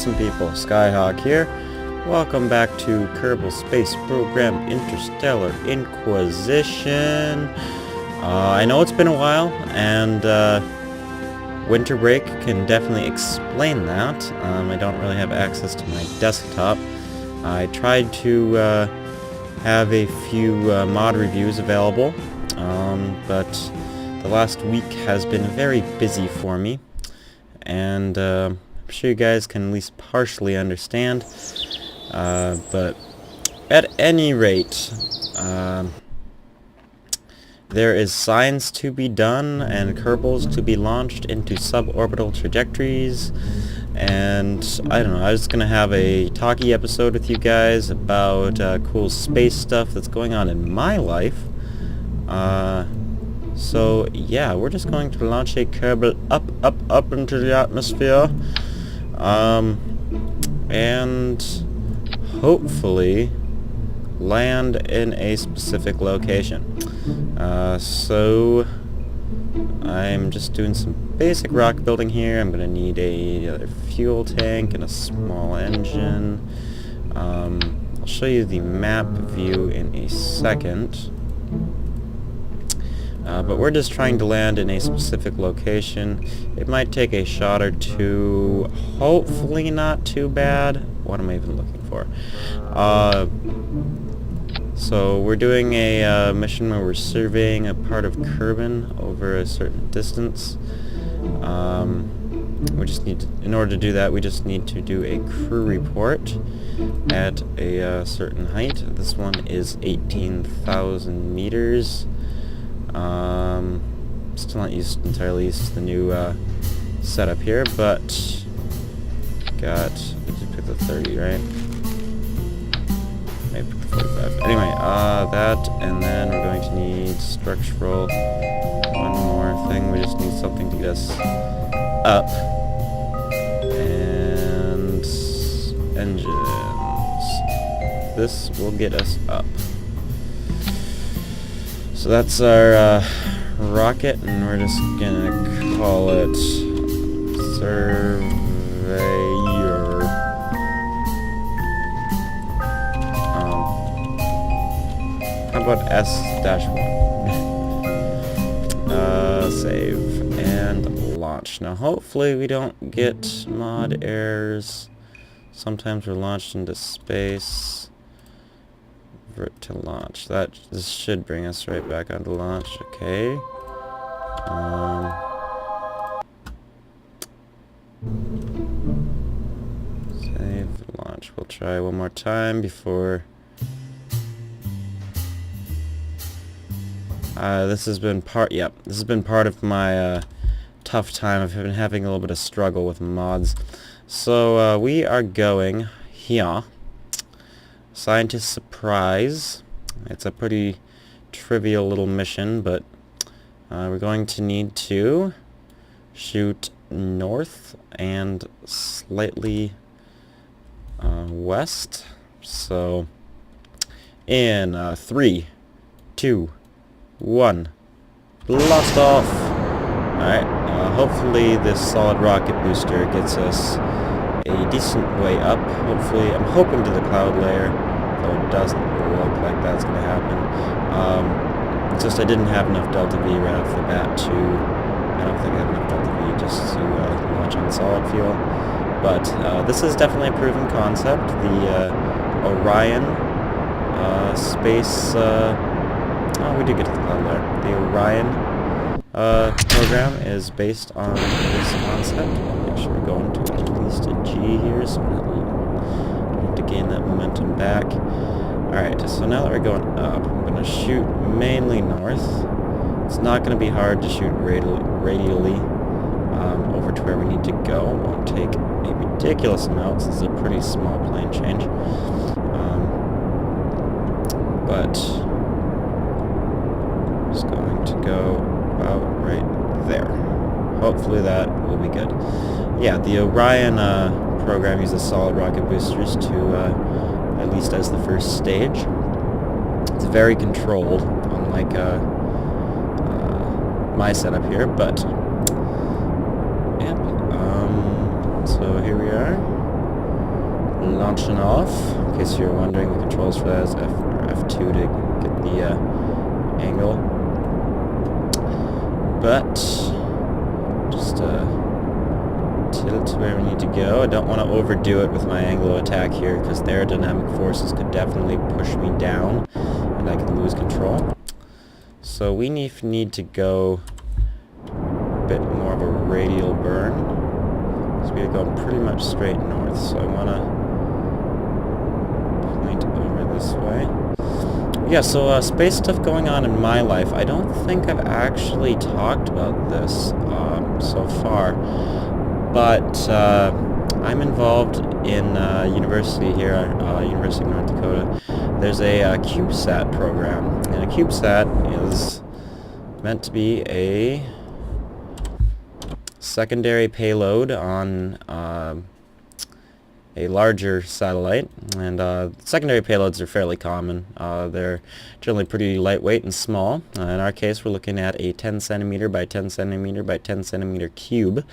awesome people, Skyhawk here. Welcome back to Kerbal Space Program Interstellar Inquisition. I know it's been a while, and winter break can definitely explain that. I don't really have access to my desktop. I tried to have a few mod reviews available, but the last week has been very busy for me, and I'm sure you guys can at least partially understand. But at any rate, there is science to be done and Kerbals to be launched into suborbital trajectories, and I don't know, I was gonna have a talky episode with you guys about cool space stuff that's going on in my life. So yeah, we're just going to launch a Kerbal up into the atmosphere, and hopefully land in a specific location. So I'm just doing some basic rock building here. I'm gonna need another fuel tank and a small engine. I'll show you the map view in a second. But we're just trying to land in a specific location. It might take a shot or two, hopefully not too bad. What am I even looking for? So we're doing a mission where we're surveying a part of Kerbin over a certain distance. We just need to, in order to do that, we just need to do a crew report at a certain height. This one is 18,000 meters. Still not entirely used to the new setup here, but got, did you pick the 30, right? Maybe pick the 45. Anyway, that, and then we're going to need structural, one more thing, we just need something to get us up, and engines, this will get us up. So that's our rocket, and we're just gonna call it Surveyor. How about S-1? Save and launch. Now hopefully we don't get mod errors. Sometimes we're launched into space. To launch. This should bring us right back onto launch. Okay. Save launch. We'll try one more time before. This has been part. Yep. This has been part of my tough time. I've been having a little bit of struggle with mods. So we are going here. Scientist surprise. It's a pretty trivial little mission, but we're going to need to shoot north and slightly west. So in 3, 2, 1, blast off. Alright, hopefully this solid rocket booster gets us a decent way up. Hopefully, I'm hoping to the cloud layer, though it doesn't look like that's going to happen. It's just I didn't have enough Delta V right off the bat to, I don't think I have enough Delta V just to launch on solid fuel. But this is definitely a proven concept. The Orion space, oh, we did get to the cloud layer. The Orion program is based on this concept. I'll make sure we're going to at least a G here, so we have to gain that momentum back. Alright, so now that we're going up, I'm going to shoot mainly north. It's not going to be hard to shoot radially over to where we need to go. It won't take a ridiculous amount since it's a pretty small plane change. But just going to go about right there. Hopefully that will be good. Yeah, the Orion program uses solid rocket boosters to, at least as the first stage. It's very controlled, unlike my setup here, but yep. So here we are. launching off. In case you're wondering, the controls for that is F or F2 to get the angle. But just tilt to where we need to go. I don't want to overdo it with my angle of attack here, because the aerodynamic forces could definitely push me down, and I could lose control. So we need to go a bit more of a radial burn, because we are going pretty much straight north. So I want to point over this way. Yeah, so space stuff going on in my life. I don't think I've actually talked about this so far, but I'm involved in university here, University of North Dakota. There's a CubeSat program, and a CubeSat is meant to be a secondary payload on a larger satellite, and secondary payloads are fairly common. They're generally pretty lightweight and small. In our case, we're looking at a 10 centimeter by 10 centimeter by 10 centimeter cube,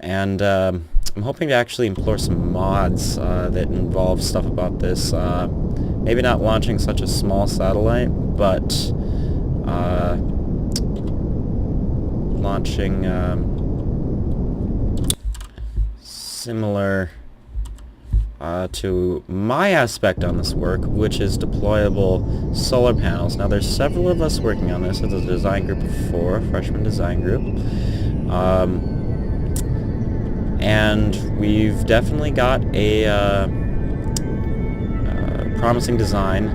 and I'm hoping to actually employ some mods that involve stuff about this. Maybe not launching such a small satellite, but launching similar to my aspect on this work, which is deployable solar panels. Now, there's several of us working on this. It's a design group of 4, freshman design group. And we've definitely got a promising design.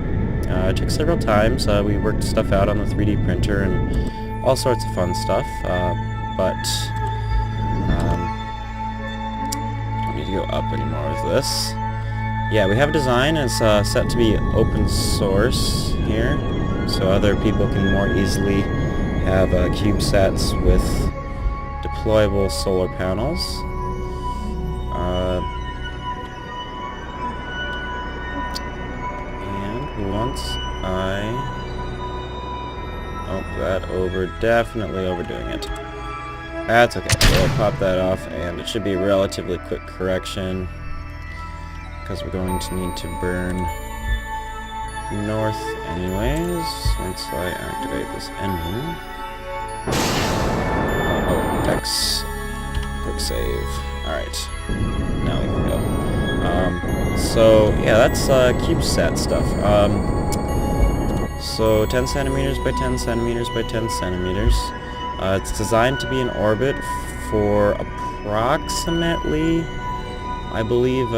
It took several times. We worked stuff out on the 3D printer and all sorts of fun stuff, but don't need to go up anymore with this. Yeah, we have a design. It's set to be open source here, so other people can more easily have CubeSats with deployable solar panels. And once definitely overdoing it. That's okay. We'll pop that off, and it should be a relatively quick correction, because we're going to need to burn north anyways once I activate this engine. Oh, X. Quick save. Alright. Now we can go. So, yeah, that's CubeSat stuff. So, 10 centimeters by 10 centimeters by 10 centimeters. It's designed to be in orbit for approximately, I believe,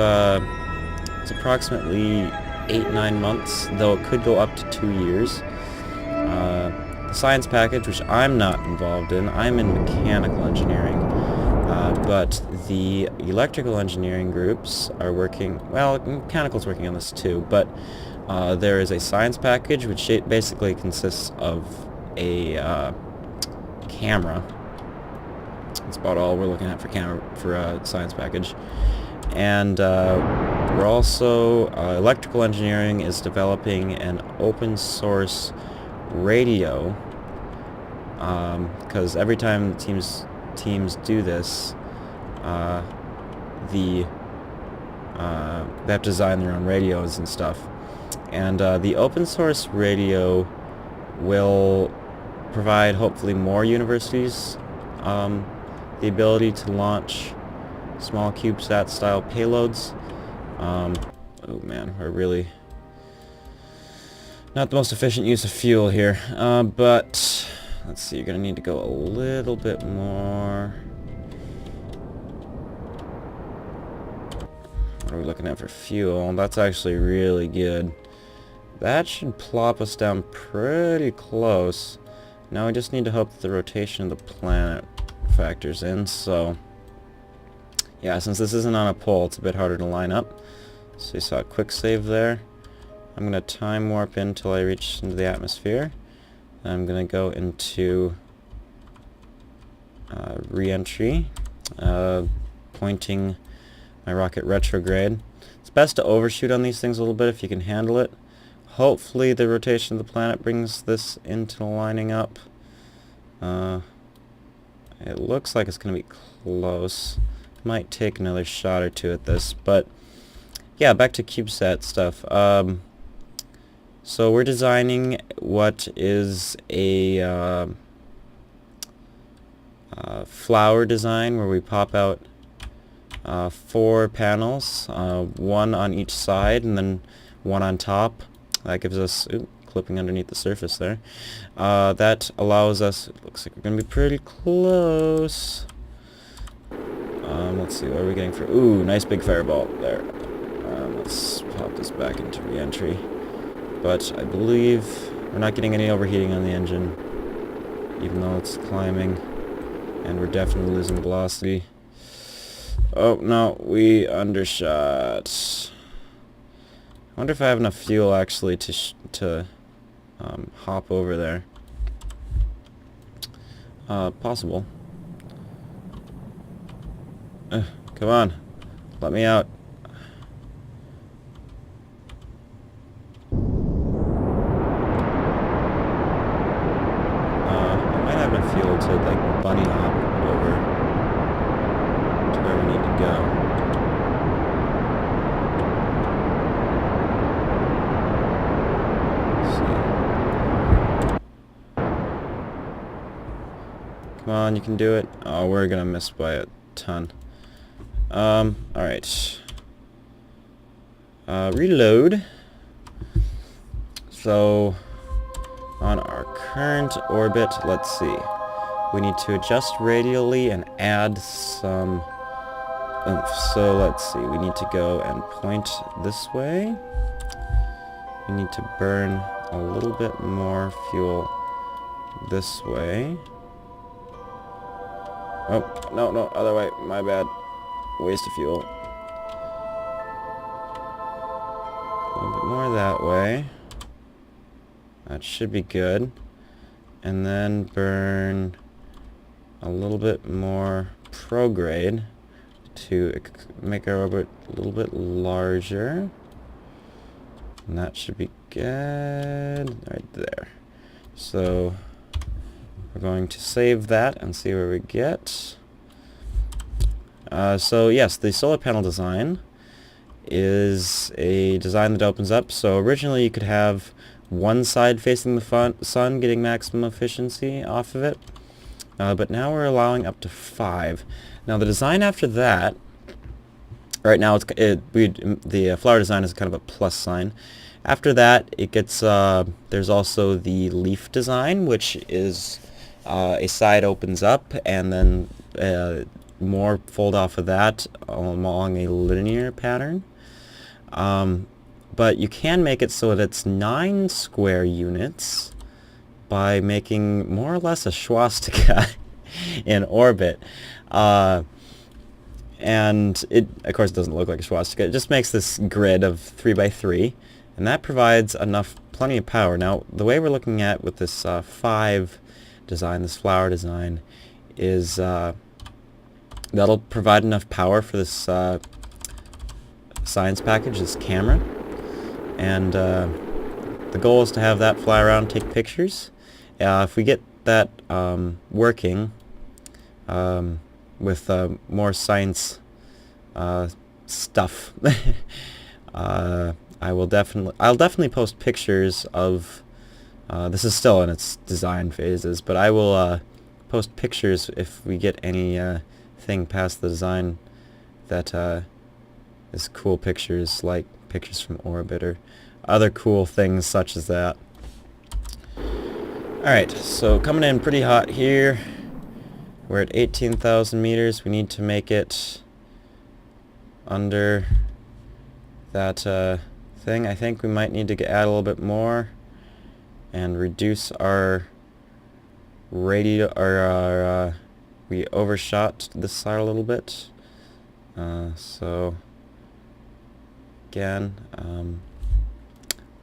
it's approximately 8-9 months, though it could go up to 2 years. The science package, which I'm not involved in, I'm in mechanical engineering, but the electrical engineering groups are working, well, mechanical's working on this too, but there is a science package which basically consists of a camera. That's about all we're looking at for science package. And we're also, electrical engineering is developing an open source radio, because every time teams do this, they have to design their own radios and stuff. And the open source radio will provide, hopefully, more universities the ability to launch small CubeSat style payloads. Oh man, we're really not the most efficient use of fuel here, but let's see, you're gonna need to go a little bit more. What are we looking at for fuel? That's actually really good. That should plop us down pretty close. Now we just need to hope that the rotation of the planet factors in, so yeah, since this isn't on a pole, it's a bit harder to line up. So you saw a quick save there. I'm going to time warp in until I reach into the atmosphere. I'm going to go into Reentry, pointing my rocket retrograde. It's best to overshoot on these things a little bit if you can handle it. Hopefully the rotation of the planet brings this into lining up. It looks like it's going to be close. Might take another shot or two at this, but yeah, back to CubeSat stuff. So we're designing what is a flower design where we pop out 4 panels, one on each side and then one on top. That gives us, clipping underneath the surface there. That allows us, it looks like we're going to be pretty close. Let's see, what are we getting for, nice big fireball there. Let's pop this back into Reentry. But I believe we're not getting any overheating on the engine, even though it's climbing, and we're definitely losing velocity. Oh no, we undershot. I wonder if I have enough fuel actually to hop over there. Possible. Come on, let me out. I might have enough fuel to like bunny hop over to where we need to go. Come on, you can do it. Oh, we're gonna miss by a ton. Alright. Reload. So, on our current orbit, let's see. We need to adjust radially and add some oomph. So, let's see. We need to go and point this way. We need to burn a little bit more fuel this way. Oh, no, other way. My bad. Waste of fuel. A little bit more that way. That should be good. And then burn a little bit more prograde to make our orbit a little bit larger. And that should be good right there. So we're going to save that and see where we get. So yes, the solar panel design is a design that opens up. So originally you could have one side facing the sun getting maximum efficiency off of it, but now we're allowing up to 5. Now the design after that, right now the flower design is kind of a plus sign. After that it gets, there's also the leaf design, which is a side opens up and then more fold off of that along a linear pattern. But you can make it so that it's 9 square units by making more or less a swastika in orbit. And it, of course, doesn't look like a swastika. It just makes this grid of 3 by 3, and that provides plenty of power. Now, the way we're looking at with this 5 design, this flower design, is that'll provide enough power for this science package, this camera. And the goal is to have that fly around and take pictures. If we get that working with more science stuff, I'll definitely post pictures of this is still in its design phases, but I will post pictures if we get any thing past the design that is cool pictures, like pictures from orbit or other cool things such as that. Alright, so coming in pretty hot here. We're at 18,000 meters. We need to make it under that thing. I think we might need to add a little bit more and reduce our radio, or we overshot this side a little bit. So again,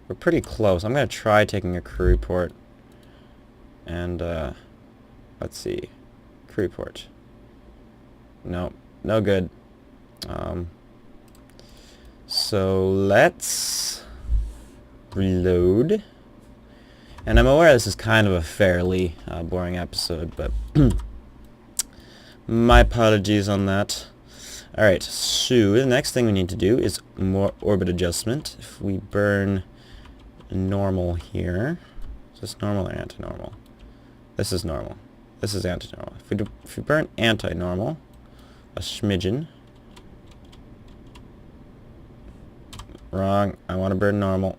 we're pretty close. I'm going to try taking a crew report. And let's see. Crew report. No, no good. So let's reload. And I'm aware this is kind of a fairly boring episode, but my apologies on that. Alright, so the next thing we need to do is more orbit adjustment. If we burn normal here, is this normal or anti-normal? This is normal. This is anti-normal. If we burn anti-normal, a smidgen. Wrong. I want to burn normal.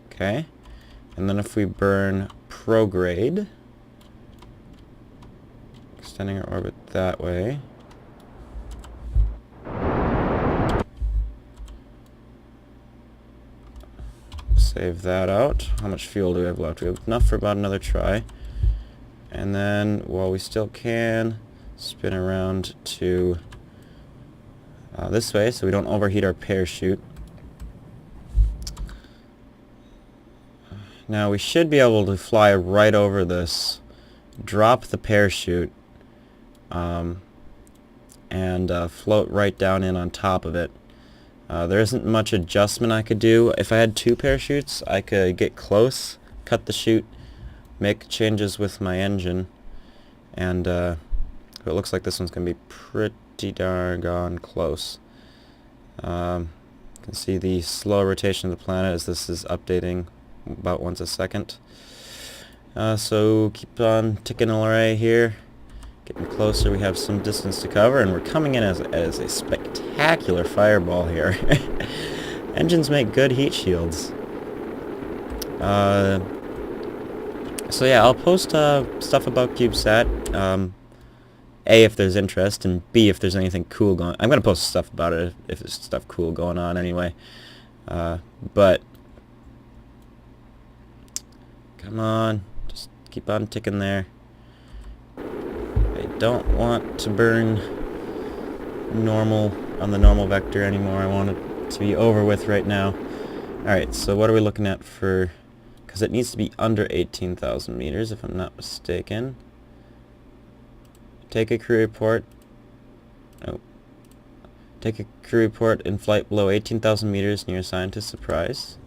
Okay. And then if we burn prograde, extending our orbit that way. Save that out. How much fuel do we have left? We have enough for about another try. And then, while we still can, spin around to this way so we don't overheat our parachute. Now we should be able to fly right over this, drop the parachute, and float right down in on top of it. There isn't much adjustment I could do. If I had two parachutes, I could get close, cut the chute, make changes with my engine, and it looks like this one's going to be pretty darn close. You can see the slow rotation of the planet as this is updating about once a second. So keep on ticking away here. Getting closer, we have some distance to cover, and we're coming in as a spectacular fireball here. Engines make good heat shields. So yeah, I'll post stuff about CubeSat. A, if there's interest, and B, if there's anything cool going on. I'm going to post stuff about it if there's stuff cool going on anyway. But come on, just keep on ticking there. I don't want to burn normal on the normal vector anymore. I want it to be over with right now. Alright, so what are we looking at for... because it needs to be under 18,000 meters, if I'm not mistaken. Take a crew report. Oh. Take a crew report in flight below 18,000 meters near Scientist Surprise.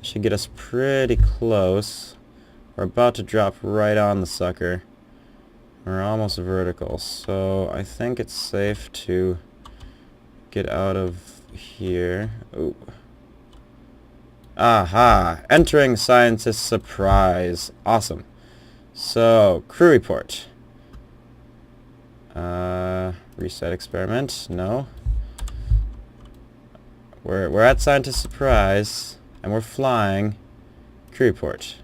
Should get us pretty close. We're about to drop right on the sucker. We're almost vertical, so I think it's safe to get out of here. Oh. Aha! Entering Scientist Surprise. Awesome. So, crew report. Reset experiment. No. We're at Scientist Surprise, and we're flying. Crew report.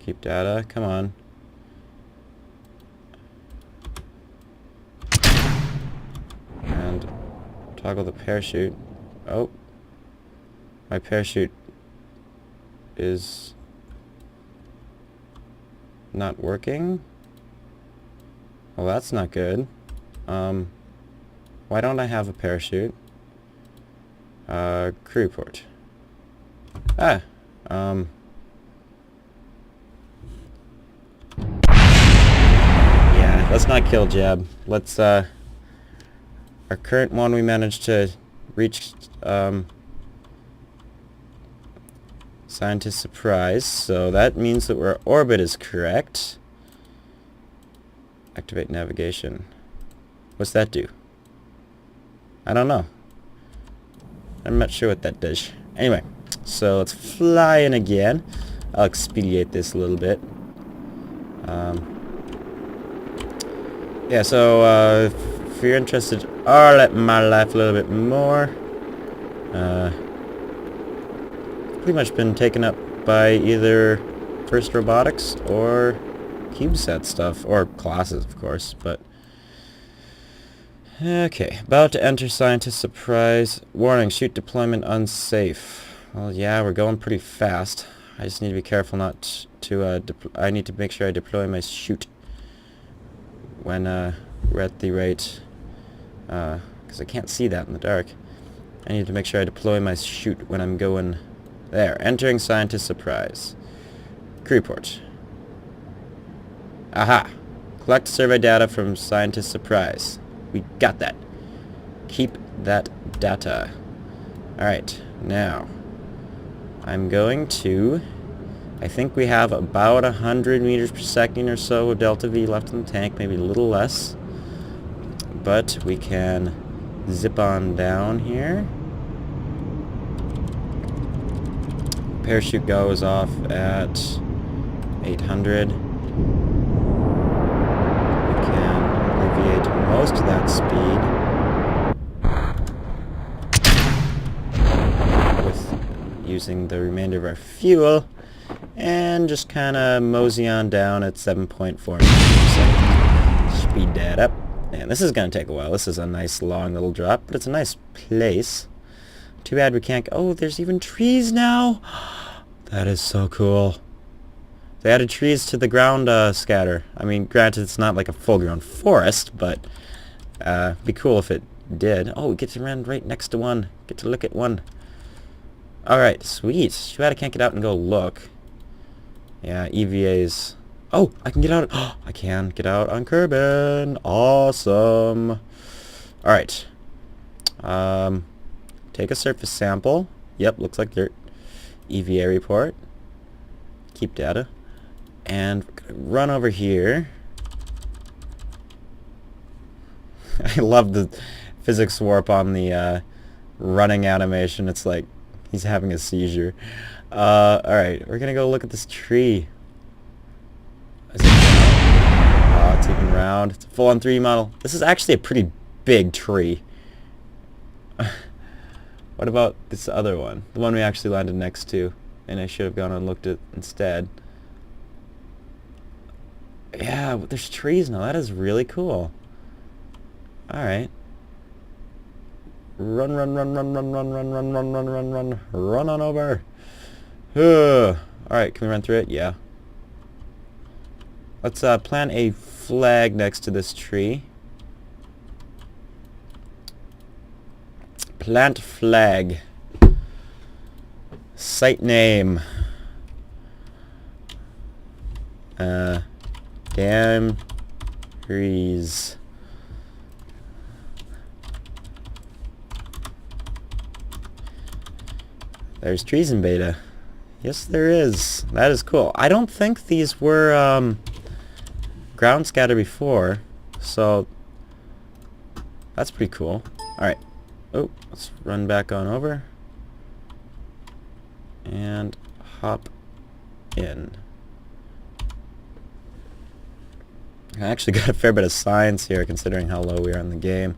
Keep data. Come on. And toggle the parachute. Oh. My parachute is not working. Well, that's not good. Why don't I have a parachute? Crew report. Yeah, let's not kill Jab. Let's, our current one we managed to reach, Scientist Surprise, so that means that our orbit is correct. Activate navigation. What's that do? I don't know. I'm not sure what that does. Anyway, so let's fly in again. I'll expedite this a little bit. Yeah, so if you're interested, I'll let my life a little bit more. Pretty much been taken up by either First Robotics or CubeSat stuff, or classes, of course, but... Okay, about to enter Scientist Surprise. Warning, chute deployment unsafe. Well, yeah, we're going pretty fast. I just need to be careful not to, I need to make sure I deploy my chute when, we're at the right, because I can't see that in the dark. I need to make sure I deploy my chute when I'm going... There, entering Scientist Surprise. Crew report. Aha! Collect survey data from Scientist Surprise. We got that. Keep that data. Alright, now I'm going to I think we have about 100 meters per second or so of delta V left in the tank, maybe a little less. But we can zip on down here. Parachute goes off at 800. We can alleviate most of that speed with using the remainder of our fuel, and just kind of mosey on down at 7.4 meters per second. Speed that up. And this is going to take a while. This is a nice long little drop, but it's a nice place. Too bad we can't... Oh, there's even trees now! That is so cool. They added trees to the ground scatter. I mean, granted, it's not like a full-grown forest, but it'd be cool if it did. Oh, we get to run right next to one. Get to look at one. Alright, sweet. Too bad I can't get out and go look. Yeah, EVA's... Oh, I can get out. Oh, I can get out on Kerbin. Awesome. Alright. Take a surface sample. Yep, looks like dirt. EVA report. Keep data. And we're gonna run over here. I love the physics warp on the running animation. It's like he's having a seizure. Alright, we're gonna go look at this tree. Oh, it's even round. It's a full-on 3D model. This is actually a pretty big tree. What about this other one? The one we actually landed next to, and I should have gone and looked at instead. Yeah, there's trees now. That is really cool. Alright. Run, run, run, run, run, run, run, run, run, run, run, run. Run on over. Alright, can we run through it? Yeah. Let's plant a flag next to this tree. Plant flag. Site name. Damn trees. There's trees in beta. Yes, there is. That is cool. I don't think these were ground scatter before, so that's pretty cool. Alright. Oh, let's run back on over and hop in. I actually got a fair bit of science here considering how low we are in the game.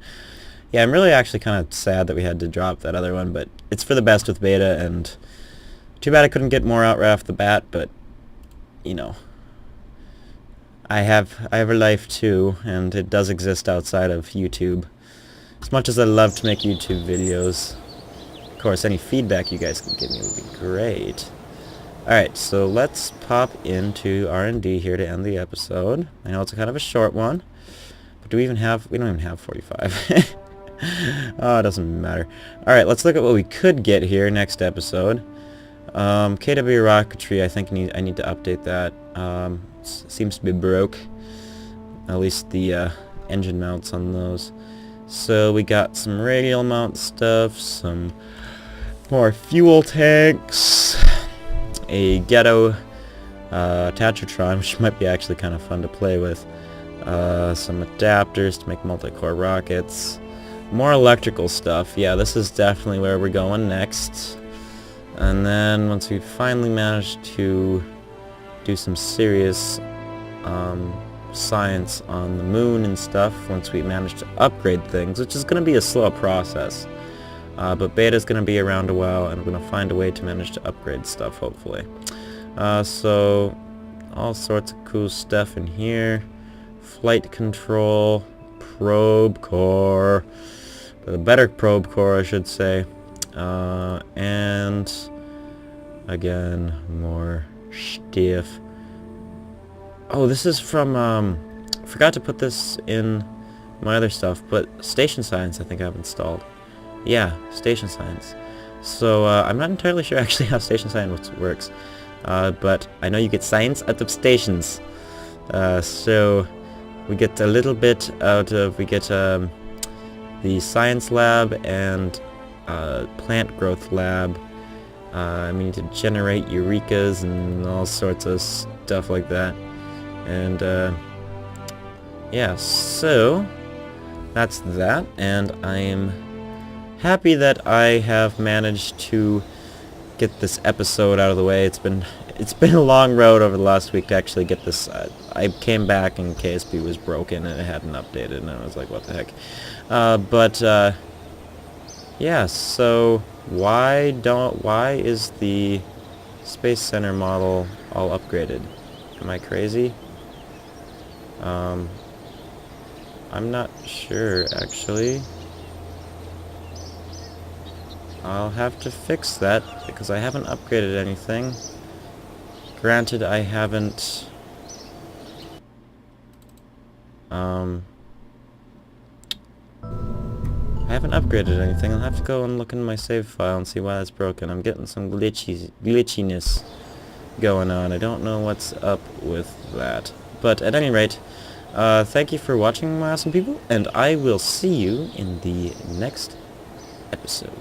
Yeah, I'm really actually kind of sad that we had to drop that other one, but it's for the best with beta, and too bad I couldn't get more out right off the bat, but you know, I have a life too, and it does exist outside of YouTube. As much as I love to make YouTube videos, of course, any feedback you guys can give me would be great. Alright, so let's pop into R&D here to end the episode. I know it's kind of a short one, but do we even have... We don't even have 45. Oh, it doesn't matter. Alright, let's look at what we could get here next episode. KW Rocketry, I think I need to update that. Seems to be broke. At least the engine mounts on those. So we got some radial mount stuff, some more fuel tanks, a ghetto Tatratron, which might be actually kind of fun to play with, some adapters to make multi-core rockets, more electrical stuff. Yeah, this is definitely where we're going next. And then once we finally manage to do some serious science on the moon and stuff, once we manage to upgrade things, which is going to be a slow process, but beta's going to be around a while, and we're going to find a way to manage to upgrade stuff, hopefully. So all sorts of cool stuff in here. Flight control, probe core, the better probe core I should say, and again more stuff. Oh, this is from, forgot to put this in my other stuff, but Station Science I think I've installed. Yeah, Station Science. So, I'm not entirely sure actually how Station Science works, but I know you get science out of stations. So, we get a little bit out of, we get the Science Lab and Plant Growth Lab I mean to generate Eurekas and all sorts of stuff like that. And yeah, so that's that, and I am happy that I have managed to get this episode out of the way. It's been a long road over the last week to actually get this. I came back and KSP was broken and it hadn't updated, and I was like, what the heck? Yeah, so why is the Space Center model all upgraded? Am I crazy? I'm not sure, actually. I'll have to fix that, because I haven't upgraded anything. Granted, I haven't... I haven't upgraded anything. I'll have to go and look in my save file and see why that's broken. I'm getting some glitchiness going on. I don't know what's up with that. But at any rate, thank you for watching, my awesome people, and I will see you in the next episode.